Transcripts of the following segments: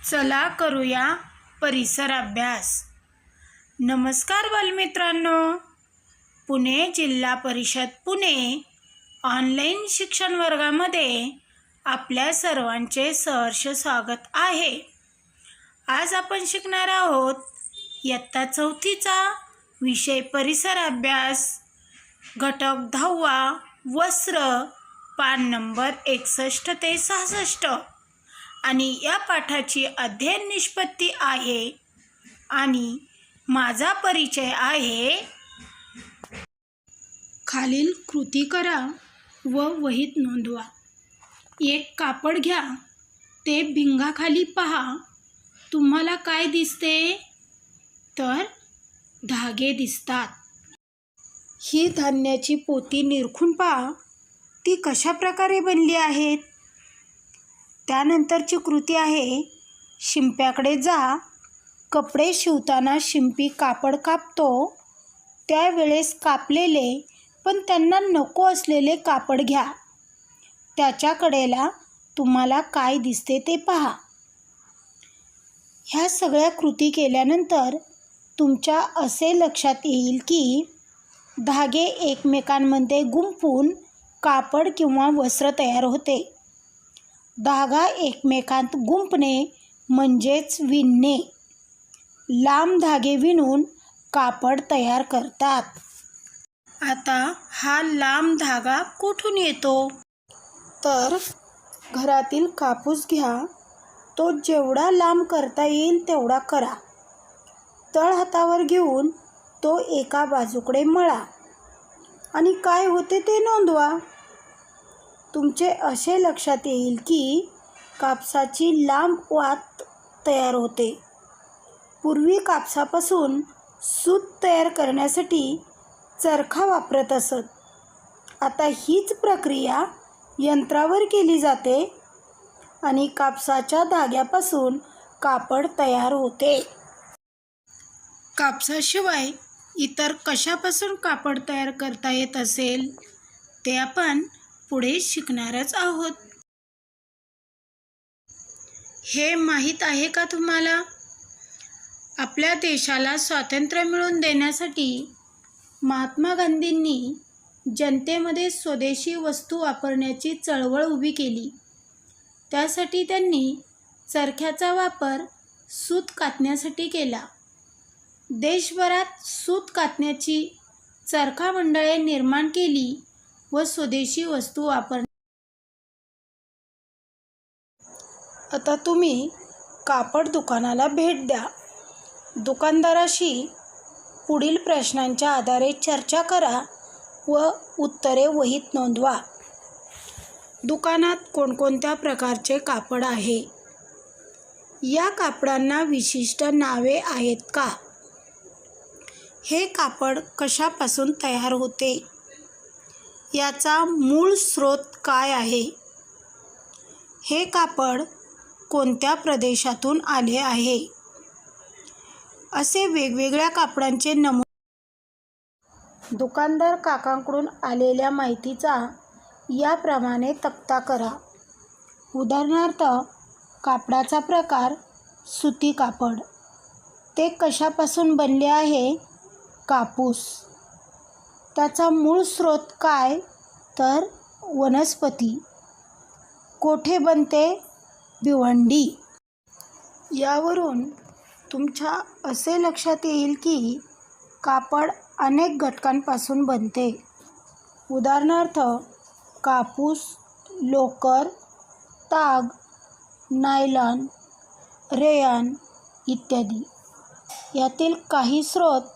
चला करूया परिसर अभ्यास. नमस्कार बालमित्रांनो, पुणे जिल्हा परिषद पुणे ऑनलाईन शिक्षण वर्गामध्ये आपल्या सर्वांचे सहर्ष स्वागत आहे. आज आपण शिकणार आहोत इयत्ता 4थीचा विषय परिसर अभ्यास, घटक 10वा वस्त्र, पान नंबर 61 ते 66 आणि या पाठाची अध्ययन निष्पत्ती आहे आणि माझा परिचय आहे. खालील कृती करा व वहीत नोंदवा. एक कापड घ्या, ते भिंगाखाली पहा. तुम्हाला काय दिसते? तर धागे दिसतात. ही धान्याची पोती निरखून पहा, ती कशा प्रकारे बनली आहेत. त्यानंतरची कृती आहे, शिंप्याकडे जा. कपडे शिवताना शिंपी कापड कापतो, त्यावेळेस कापलेले पण त्यांना नको असलेले कापड घ्या. त्याच्या कडेला तुम्हाला काय दिसते ते पहा. ह्या सगळ्या कृती केल्यानंतर तुमच्या असे लक्षात येईल की धागे एकमेकांमध्ये गुंफून कापड किंवा वस्त्र तयार होते. धागा एकमेकांत गुंफणे म्हणजेच विणणे. लांब धागे विणून कापड तयार करतात. आता हा लांब धागा कुठून येतो? तर घरातील कापूस घ्या, तो जेवढा लांब करता येईल तेवढा करा. तळहातावर घेऊन तो एका बाजूकडे मळा आणि काय होते ते नोंदवा. तुमचे असे लक्षात येईल की कापसाची लांब वात तयार होते. पूर्वी कापसापासून सूत तयार करण्यासाठी चरखा वापरत असत. आता हीच प्रक्रिया यंत्रावर केली जाते आणि कापसाच्या धाग्यापासून कापड तयार होते. कापसाशिवाय इतर कशापासून कापड तयार करता येत असेल ते आपण पुढे शिकणारच आहोत. हे माहीत आहे का तुम्हाला? आपल्या देशाला स्वातंत्र्य मिळवून देण्यासाठी महात्मा गांधींनी जनतेमध्ये स्वदेशी वस्तू वापरण्याची चळवळ उभी केली. त्यासाठी त्यांनी चरख्याचा वापर सूत कातण्यासाठी केला. देशभरात सूत कातण्याची चरखा मंडळे निर्माण केली व स्वदेशी वस्तू वापरणे. आता तुम्ही कापड दुकानाला भेट द्या. दुकानदाराशी पुढील प्रश्नांच्या आधारे चर्चा करा व उत्तरे वहीत नोंदवा. दुकानात कोणकोणत्या प्रकारचे कापड आहे? या कापडांना विशिष्ट नावे आहेत का? हे कापड कशापासून तयार होते? याचा मूळ स्रोत काय आहे? हे कापड कोणत्या प्रदेशातून आले आहे? असे वेगवेगळ्या कापडांचे नमुने. दुकानदार काकांकडून आलेल्या माहितीचा याप्रमाणे तक्ता करा. उदाहरणार्थ, कापडाचा प्रकार सुती कापड. ते कशापासून बनले आहे? कापूस. त्याचा मूळ स्रोत काय? तर वनस्पती. कोठे बनते? भिवंडी. यावरून तुमच्या असे लक्षात येईल की कापड अनेक घटकांपासून बनते. उदाहरणार्थ, कापूस, लोकर, ताग, नायलॉन, रेयॉन इत्यादी. यातील काही स्रोत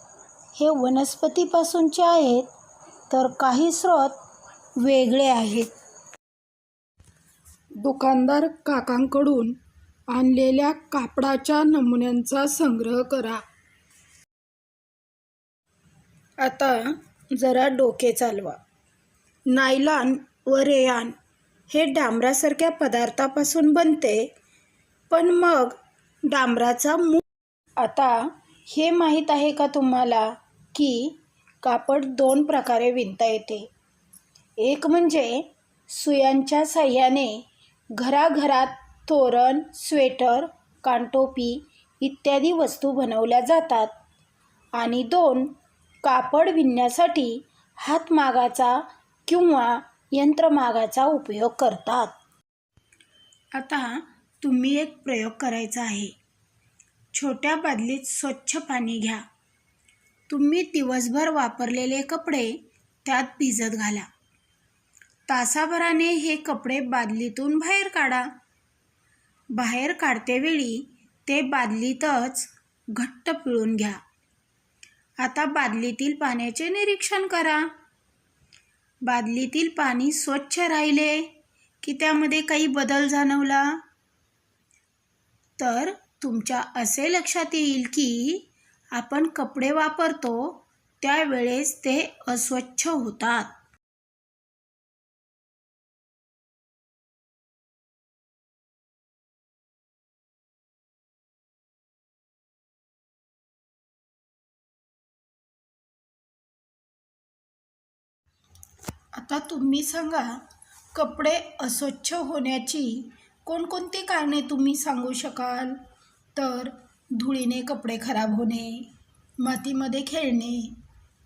हे वनस्पतीपासूनचे आहेत तर काही स्रोत वेगळे आहेत. दुकानदार काकांकडून आणलेल्या कापडाच्या नमुन्यांचा संग्रह करा. आता जरा डोके चालवा. नायलॉन व रेयॉन हे डांबरासारख्या पदार्थापासून बनते, पण मग डांबराचा मूळ. आता हे माहीत आहे का तुम्हाला की कापड 2 प्रकारे विणता येते? एक म्हणजे सुयांच्या साह्याने घराघरात तोरण, स्वेटर कानटोपी इत्यादी वस्तू बनवल्या जातात. आणि 2. कापड विणण्यासाठी हातमागाचा किंवा यंत्रमागाचा उपयोग करतात. आता तुम्ही एक प्रयोग करायचा आहे. छोट्या बादलीत स्वच्छ पाणी घ्या. तुम्ही दिवसभर वापरलेले कपडे त्यात भिजत घाला. तासाभराने हे कपडे बादलीतून बाहेर काढा. बाहेर काढतेवेळी ते बादलीतच घट्ट पिळून घ्या. आता बादलीतील पाण्याचे निरीक्षण करा. बादलीतील पाणी स्वच्छ राहिले की त्यामध्ये काही बदल जाणवला? तर तुमच्या असे लक्षात येईल की आपण कपडे वापरतो त्यावेळेस ते अस्वच्छ होतात. आता तुम्ही सांगा, कपडे अस्वच्छ होण्याची कोणकोणती कारणे तुम्ही सांगू शकाल? तर धुळीने कपडे खराब होणे, मातीमध्ये खेळणे,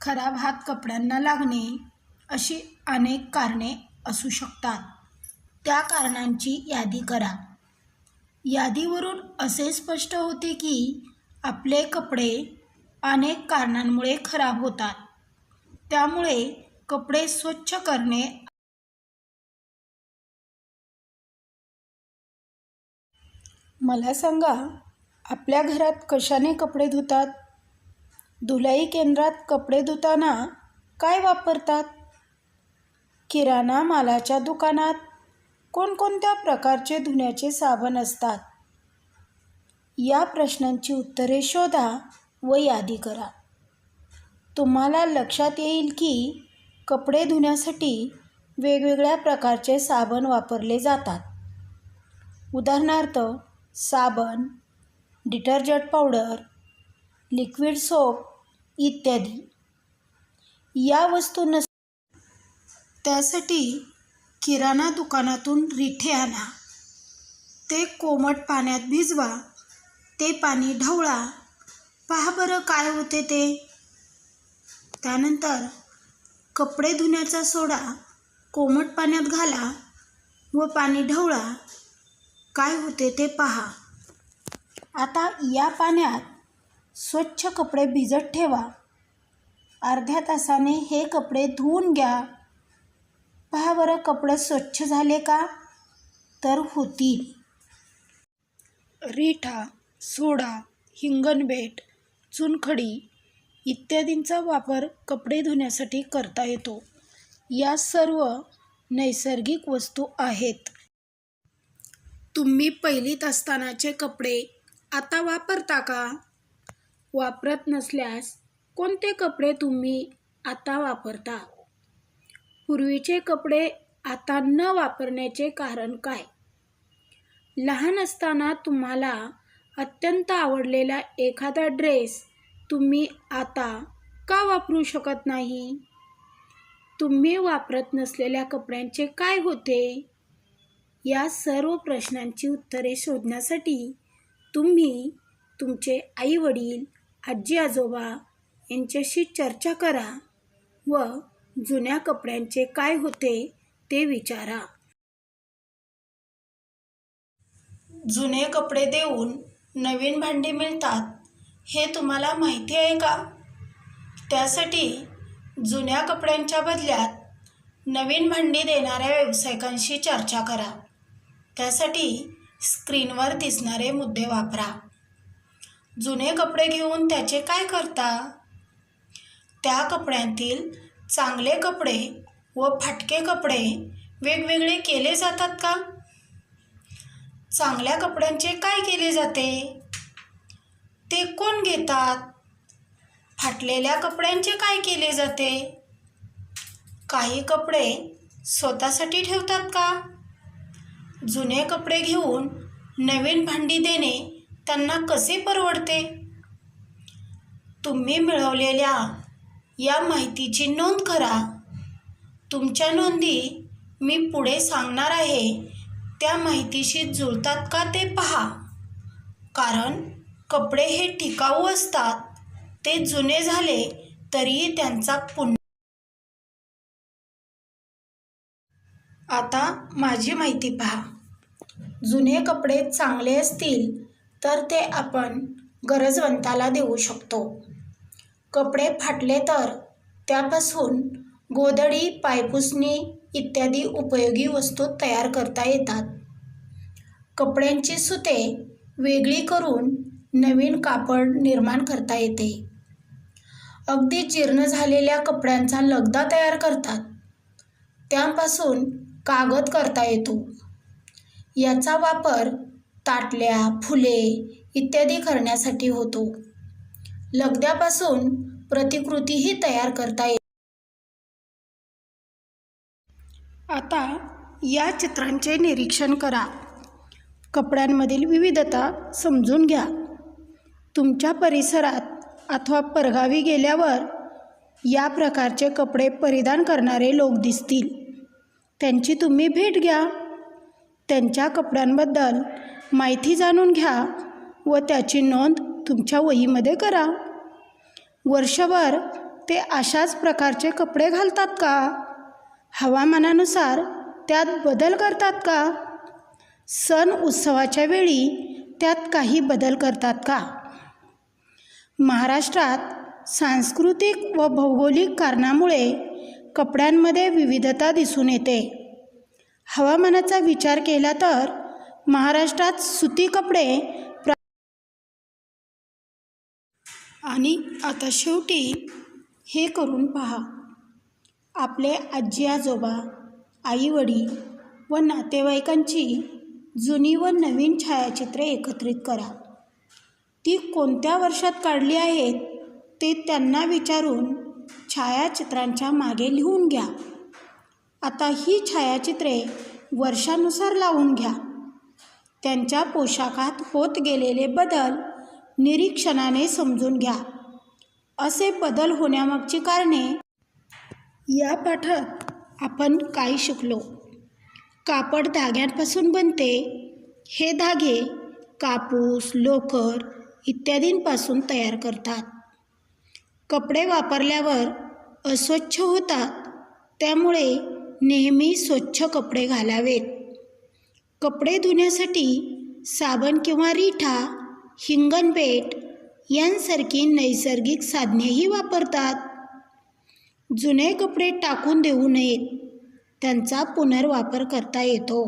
खराब हात कपड्यांना लागणे, अशी अनेक कारणे असू शकतात. त्या कारणांची यादी करा. यादीवरून असे स्पष्ट होते की आपले कपडे अनेक कारणांमुळे खराब होतात. त्यामुळे कपडे स्वच्छ करणे. मला सांगा, आपल्या घरात कशाने कपडे धुतात? धुलाई केंद्रात कपडे धुताना काय वापरतात? किराणा मालाच्या दुकानात कोणकोणत्या प्रकारचे धुण्याचे साबण असतात? या प्रश्नांची उत्तरे शोधा व यादी करा. तुम्हाला लक्षात येईल की कपडे धुण्यासाठी वेगवेगळ्या प्रकारचे साबण वापरले जातात. उदाहरणार्थ साबण, डिटर्जंट पावडर, लिक्विड सोप इत्यादी. या वस्तू त्यासाठी किराणा दुकानातून रिठे आणा. ते कोमट पाण्यात भिजवा. ते पाणी ढवळा. पहा बरं काय होते ते. त्यानंतर कपडे धुण्याचा सोडा कोमट पाण्यात घाला व पाणी ढवळा. काय होते ते पहा. आता या पाण्यात स्वच्छ कपडे भिजत ठेवा. अर्ध्या तासाने हे कपडे धुवून घ्या. पहा बरं कपडे स्वच्छ झाले का? तर होतील. रिठा, सोडा, हिंगणबेट, चुनखडी इत्यादींचा वापर कपडे धुण्यासाठी करता येतो. या सर्व नैसर्गिक वस्तू आहेत. तुम्ही पहिलीत असतानाचे कपडे आता वापरता का? वापरत नसल्यास कोणते कपडे तुम्ही आता वापरता? पूर्वीचे कपडे आता न वापरण्याचे कारण काय? लहान असताना तुम्हाला अत्यंत आवडलेला एखादा ड्रेस तुम्ही आता का वापरू शकत नाही? तुम्ही वापरत नसलेल्या कपड्यांचे काय होते? या सर्व प्रश्नांची उत्तरे शोधण्यासाठी तुम्ही तुमचे आई-वडील, आजी-आजोबा यांच्याशी चर्चा करा व जुन्या कपड्यांचे काय होते ते विचारा. जुने कपडे देऊन नवीन भांडी मिळतात हे तुम्हाला माहिती आहे का? त्यासाठी जुन्या कपड्यांच्या बदल्यात नवीन भांडी देणाऱ्या व्यावसायिकांशी चर्चा करा. त्यासाठी स्क्रीनवर दिसणारे मुद्दे वापरा. जुने कपडे घेऊन त्याचे काय करता? त्या कपड्यांतील चांगले कपडे व फाटके कपडे वेगवेगळे केले जातात का? चांगल्या कपड्यांचे काय केले जाते? ते कोण घेतात? फाटलेल्या कपड्यांचे काय केले जाते? काही कपडे स्वतःसाठी ठेवतात का? जुने कपडे घेऊन नवीन भांडी देणे त्यांना कसे परवडते? तुम्ही मिळवलेल्या या माहितीची नोंद करा. तुमच्या नोंदी मी पुढे सांगणार आहे त्या माहितीशी जुळतात का ते पहा. कारण कपडे हे टिकाऊ असतात. ते जुने झाले तरीही त्यांचा पुन्हा. आता माझी माहिती पहा. जुने कपडे चांगले असतील तर ते आपण गरजवंताला देऊ शकतो. कपडे फाटले तर त्यापासून गोधडी, पायपुसणी इत्यादी उपयोगी वस्तू तयार करता येतात. कपड्यांची सुते वेगळी करून नवीन कापड निर्माण करता येते. अगदी जीर्ण झालेल्या कपड्यांचा लगदा तयार करतात. त्यापासून कागद करता येतो. याचा वापर ताटल्या, फुले इत्यादी करण्यासाठी होतो. लगद्यापासून प्रतिकृतीही तयार करता येते. आता या चित्रांचे निरीक्षण करा. कपड्यांमधील विविधता समजून घ्या. तुमच्या परिसरात अथवा परगावी गेल्यावर या प्रकारचे कपडे परिधान करणारे लोक दिसतील. त्यांची तुम्ही भेट घ्या. त्यांच्या कपड्यांबद्दल माहिती जाणून घ्या व त्याची नोंद तुमच्या वहीमध्ये करा. वर्षभर ते अशाच प्रकारचे कपडे घालतात का? हवामानानुसार त्यात बदल करतात का? सण उत्सवाच्या वेळी त्यात काही बदल करतात का? महाराष्ट्रात सांस्कृतिक व भौगोलिक कारणामुळे कपड्यांमध्ये विविधता दिसून येते. हवामानाचा विचार केला तर महाराष्ट्रात सुती कपडे आणि आता शेवटी हे करून पहा. आपले आजी आजोबा, आई वडील व नातेवाईकांची जुनी व नवीन छायाचित्रे एकत्रित करा. ती कोणत्या वर्षात काढली आहेत ते त्यांना विचारून छायाचित्रांच्या मागे लिहून घ्या. आता ही छायाचित्रे वर्षानुसार लावून घ्या. त्यांच्या पोशाखात होत गेलेले बदल निरीक्षणाने समजून घ्या. असे बदल होण्यामागची कारणे. या पाठात आपण काय शिकलो? कापड धाग्यांपासून बनते. हे धागे कापूस, लोकर इत्यादींपासून तयार करतात. कपडे वापरल्यावर अस्वच्छ होतात, त्यामुळे नेहमी स्वच्छ कपडे घालावेत. कपडे धुण्यासाठी साबण किंवा रिठा, हिंगणबेट यांसारखी नैसर्गिक साधनेही वापरतात. जुने कपडे टाकून देऊ नयेत. त्यांचा पुनर्वापर करता येतो.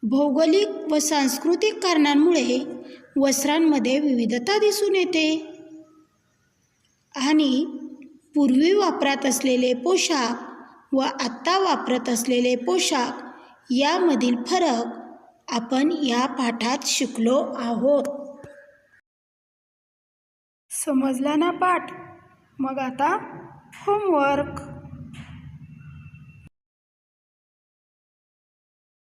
भौगोलिक व सांस्कृतिक कारणांमुळे वस्त्रांमध्ये विविधता दिसून येते आणि पूर्वी वापरात असलेले पोशाख व आत्ता वापरत असलेले पोशाख यामधील फरक आपण या पाठात शिकलो आहोत. समजला ना पाठ? मग आता होमवर्क.